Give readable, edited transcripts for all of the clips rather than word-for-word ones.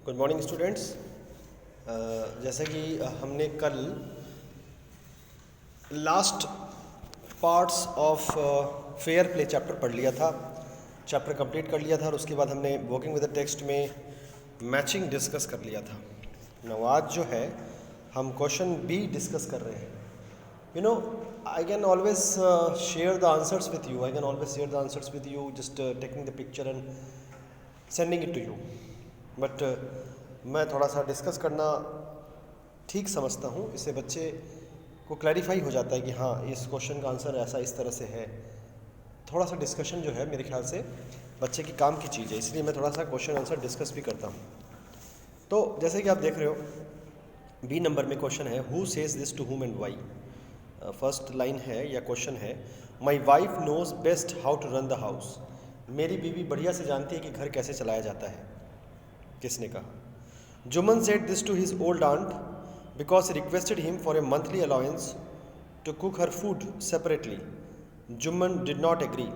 Good morning students. जैसे कि हमने कल last parts of fair play chapter पढ़ लिया था, चैप्टर कंप्लीट कर लिया था और उसके बाद हमने वर्किंग विद द टेक्स्ट में मैचिंग डिस्कस कर लिया था। नौ आज जो है हम क्वेश्चन बी डिस्कस कर रहे हैं। You know I can always share the answers with you, just taking the picture and sending it to you, but मैं थोड़ा सा डिस्कस करना ठीक समझता हूँ। इससे बच्चे को क्लैरिफाई हो जाता है कि हाँ इस क्वेश्चन का आंसर ऐसा इस तरह से है। थोड़ा सा डिस्कशन जो है मेरे ख्याल से बच्चे की काम की चीज़ है, इसलिए मैं थोड़ा सा क्वेश्चन आंसर डिस्कस भी करता हूँ। तो जैसे कि आप देख रहे हो बी नंबर में क्वेश्चन है, who says this to whom and why. First line है या क्वेश्चन है, my wife knows best how to run the house. मेरी बीवी बढ़िया से जानती है कि घर कैसे चलाया जाता है। किसने कहा? Jumman said this to his old aunt because he requested him for a monthly allowance to cook her food separately. Jumman did not agree.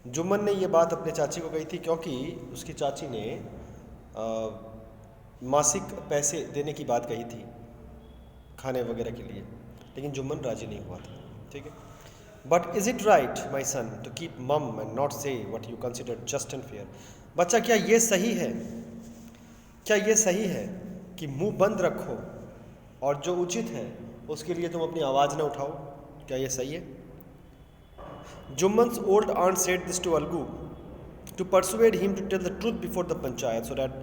Jumman ने ये बात अपने चाची को कही थी क्योंकि उसकी चाची ने मासिक पैसे देने की बात कही थी खाने वगैरह के लिए, लेकिन जुम्मन राजी नहीं हुआ था। ठीक है, but is it right my son to keep mum and not say what you consider just and fair. बच्चा, क्या ये सही है, क्या ये सही है कि मुंह बंद रखो और जो उचित है उसके लिए तुम अपनी आवाज़ न उठाओ? क्या ये सही है? जुम्मन्स old aunt said this to Algu to persuade him to tell the truth before the panchayat so that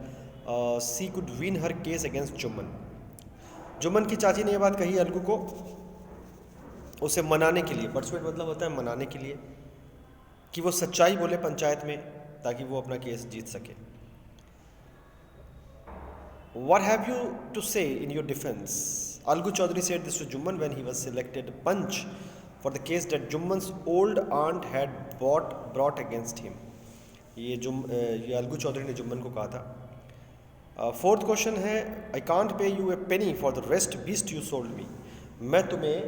she could win her case against Jumman. Jumman की चाची ने यह बात कही अलगू को उसे मनाने के लिए, परसुएट मतलब होता है मनाने के लिए, कि वो सच्चाई बोले पंचायत में ताकि वो अपना केस जीत सके। What have you to say in your defense? Algu Chaudhary said this to Jumman when he was selected punch for the case that Jumman's old aunt had brought against him. ये अलगू चौधरी ने जुम्मन को कहा था। Fourth question है, I can't pay you a penny for the rest beast you sold me. मैं तुम्हें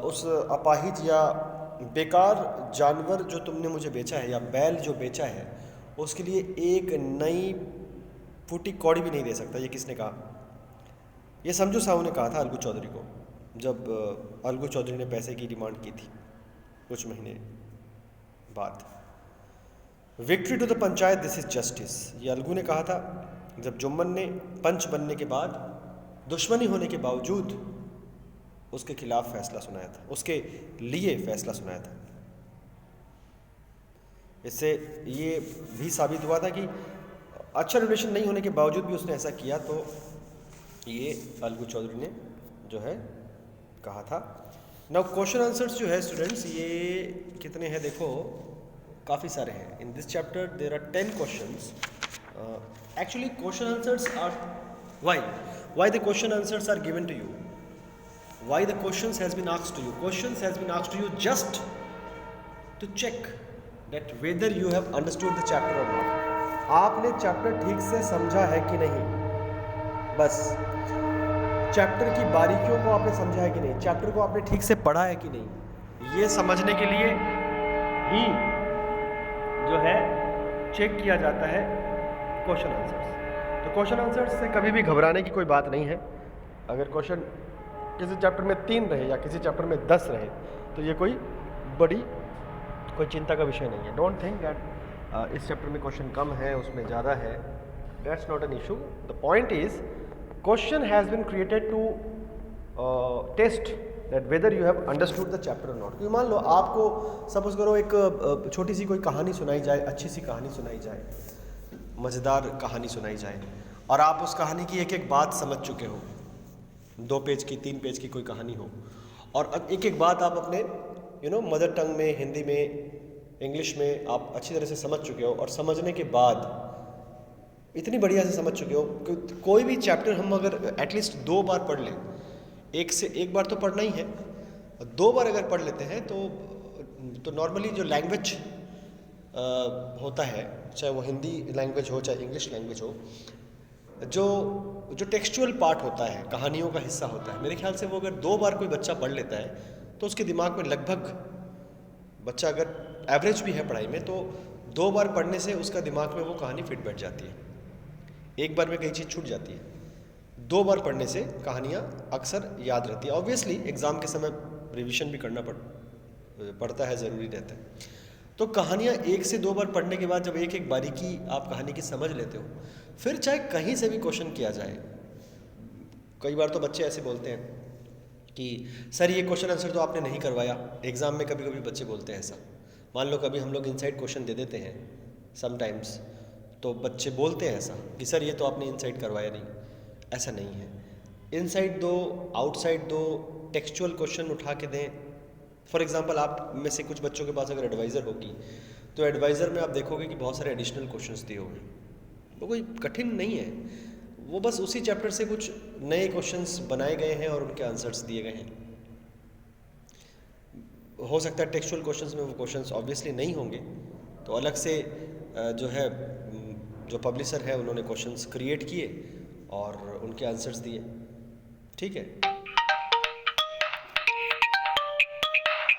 उस अपाहिज या बेकार जानवर जो तुमने मुझे बेचा है या बैल जो बेचा है उसके लिए एक नई फूटी कौड़ी भी नहीं दे सकता। ये किसने कहा? ये समझू साहू ने कहा था अलगू चौधरी को, जब अलगू चौधरी ने पैसे की डिमांड की थी कुछ महीने बाद। Victory to the panchayat this is justice, ये अलगू ने कहा था जब जुम्मन ने पंच बनने के बाद दुश्मनी होने के बावजूद उसके खिलाफ फैसला सुनाया था, उसके लिए फैसला सुनाया था। इससे ये भी साबित हुआ था कि अच्छा रिलेशन नहीं होने के बावजूद भी उसने ऐसा किया, तो ये अलगू चौधरी ने जो है कहा था। नाउ क्वेश्चन आंसर्स जो है स्टूडेंट्स, ये कितने हैं देखो, काफ़ी सारे हैं। In this chapter there are 10 questions. Actually question answers are why the question answers are given to you, why the questions has been asked to you. Questions has been asked to you just to check that whether you have understood the chapter or not. आपने chapter ठीक से समझा है कि नहीं, बस chapter की बारीकियों को आपने समझा है कि नहीं, चैप्टर को आपने ठीक से पढ़ा है कि नहीं, ये समझने के लिए ही जो है चेक किया जाता है क्वेश्चन आंसर्स। तो क्वेश्चन आंसर्स से कभी भी घबराने की कोई बात नहीं है। अगर क्वेश्चन किसी चैप्टर में 3 रहे या किसी चैप्टर में 10 रहे तो ये कोई बड़ी कोई चिंता का विषय नहीं है। डोंट थिंक दैट इस चैप्टर में क्वेश्चन कम है उसमें ज़्यादा है, that's not an issue. The point is question has been created to test that whether you have understood the chapter or not. क्योंकि मान लो आपको सपोज करो एक छोटी सी कोई कहानी सुनाई जाए, अच्छी सी कहानी सुनाई जाए, मज़ेदार कहानी सुनाई जाए, और आप उस कहानी की एक एक बात समझ चुके हो, 2 पेज की 3 पेज की कोई कहानी हो, और अब एक एक बात आप अपने मदर टंग में, हिंदी में, इंग्लिश में आप अच्छी तरह से समझ चुके हो, और समझने के बाद इतनी बढ़िया से समझ चुके हो कि कोई भी चैप्टर हम अगर एटलीस्ट 2 बार पढ़ लें, एक बार तो पढ़ना ही है, 2 बार अगर पढ़ लेते हैं तो नॉर्मली जो लैंग्वेज होता है, चाहे वो हिंदी लैंग्वेज हो चाहे इंग्लिश लैंग्वेज हो, जो टेक्सचुअल पार्ट होता है, कहानियों का हिस्सा होता है, मेरे ख्याल से वो अगर 2 बार कोई बच्चा पढ़ लेता है तो उसके दिमाग में लगभग, बच्चा अगर एवरेज भी है पढ़ाई में तो 2 बार पढ़ने से उसका दिमाग में वो कहानी फिट बैठ जाती है। एक बार में कई चीज़ छूट जाती है, 2 बार पढ़ने से कहानियाँ अक्सर याद रहती है। ऑब्वियसली एग्ज़ाम के समय रिवीजन भी करना पड़ता है, ज़रूरी रहता है। तो कहानियाँ 1 से 2 बार पढ़ने के बाद जब एक एक बारीकी आप कहानी की समझ लेते हो, फिर चाहे कहीं से भी क्वेश्चन किया जाए, कई बार तो बच्चे ऐसे बोलते हैं कि सर ये क्वेश्चन आंसर तो आपने नहीं करवाया। एग्ज़ाम में कभी कभी बच्चे बोलते हैं ऐसा। मान लो कभी हम लोग इनसाइड क्वेश्चन दे देते हैं समटाइम्स, तो बच्चे बोलते हैं ऐसा कि सर ये तो आपने इनसाइड करवाया नहीं। ऐसा नहीं है, इनसाइड दो, आउटसाइड दो, टेक्सचुअल क्वेश्चन उठा के दें। फॉर एग्जांपल आप में से कुछ बच्चों के पास अगर एडवाइज़र होगी तो एडवाइज़र में आप देखोगे कि बहुत सारे एडिशनल क्वेश्चंस दिए हुए हैं। वो कोई कठिन नहीं है, वो बस उसी चैप्टर से कुछ नए क्वेश्चंस बनाए गए हैं और उनके आंसर्स दिए गए हैं। हो सकता है टेक्सचुअल क्वेश्चंस में वो क्वेश्चंस ऑब्वियसली नहीं होंगे, तो अलग से जो है जो पब्लिशर है उन्होंने क्वेश्चंस क्रिएट किए और उनके आंसर्स दिए। ठीक है।